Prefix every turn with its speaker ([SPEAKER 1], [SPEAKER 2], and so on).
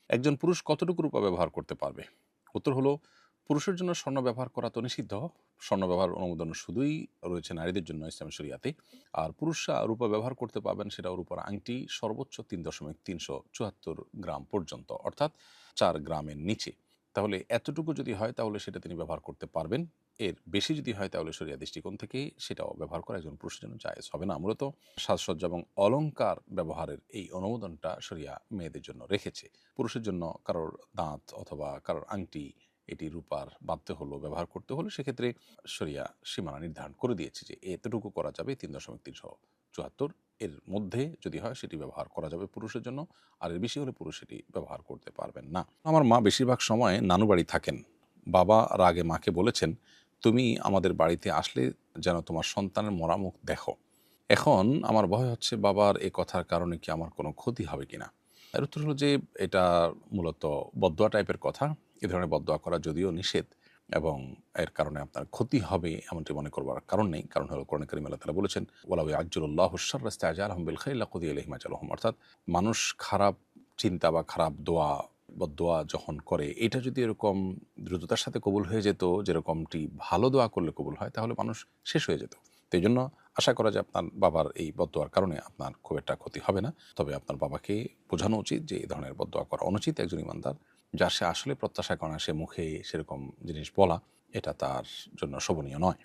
[SPEAKER 1] একজন পুরুষ কতটুকু রূপা ব্যবহার করতে পারবে? উত্তর হলো, পুরুষের জন্য স্বর্ণ ব্যবহার করা তো নিষিদ্ধ। স্বর্ণ ব্যবহার অনুমোদন শুধুই রয়েছে নারীদের জন্য ইসলামী শরিয়াতে। আর পুরুষরা রূপা ব্যবহার করতে পারবেন সেটাও রূপার আংটি সর্বোচ্চ ৩.৩৭৪ গ্রাম পর্যন্ত, অর্থাৎ ৪ গ্রামের নিচে। তাহলে এতটুকু যদি হয় তাহলে সেটা তিনি ব্যবহার করতে পারবেন। এর বেশি যদি হয় তাহলে শরিয়া দৃষ্টিকোণ থেকে সেটাও ব্যবহার করা একজন পুরুষের জন্য জায়েজ হবে না। মূলত সাজসজ্জা এবং অলংকার ব্যবহারের এই অনুমোদনটা শরিয়া মেয়েদের জন্য রেখেছে। পুরুষের জন্য কারোর দাঁত অথবা কারোর আংটি এটি রূপার বাঁধতে হলো, ব্যবহার করতে হলো, সেক্ষেত্রে শরিয়া সীমানা নির্ধারণ করে দিয়েছে যে এতটুকু করা যাবে ৩.৩৭৪। এর মধ্যে যদি হয় সেটি ব্যবহার করা যাবে পুরুষের জন্য, আর এর বেশি হলে পুরুষ সেটি ব্যবহার করতে পারবেন না। আমার মা বেশিরভাগ সময় নানু বাড়ি থাকেন। বাবা রাগে মাকে বলেছেন, তুমি আমাদের বাড়িতে আসলে যেন তোমার সন্তানের মরা মুখ দেখো। এখন আমার ভয় হচ্ছে বাবার এ কথার কারণে কি আমার কোনো ক্ষতি হবে কিনা। এর উত্তর হলো যে এটা মূলত বদদোয়া টাইপের কথা। এ ধরনের বদদোয়া করা যদিও নিষেধ এবং এর কারণে আপনার ক্ষতি হবে এমনটি মনে করবার কারণ নেই। কারণ হলো কোরআনে কারিমে আল্লাহ তাআলা বলেছেন, ওয়ালাউ ইয়াজ্জালুল্লাহু আশ-শাররা ইসতা'জালহুম বিল খাইরি লাকুদিয়া ইলাইহিম আজালুহুম। অর্থাৎ মানুষ খারাপ চিন্তা বা খারাপ দোয়া বদদোয়া যখন করে, এটা যদি এরকম দ্রুততার সাথে কবুল হয়ে যেত যেরকমটি ভালো দোয়া করলে কবুল হয়, তাহলে মানুষ শেষ হয়ে যেত। তো এইজন্য আশা করা যায় আপনার বাবার এই বদদোয়ার কারণে আপনার খুব একটা ক্ষতি হবে না। তবে আপনার বাবাকে বোঝানো উচিত যে এই ধরনের বদদোয়া করা অনুচিত। একজন ইমানদার যার সে আসলে প্রত্যাশা করে না, সে মুখে সেরকম জিনিস বলা, এটা তার জন্য শোভনীয় নয়।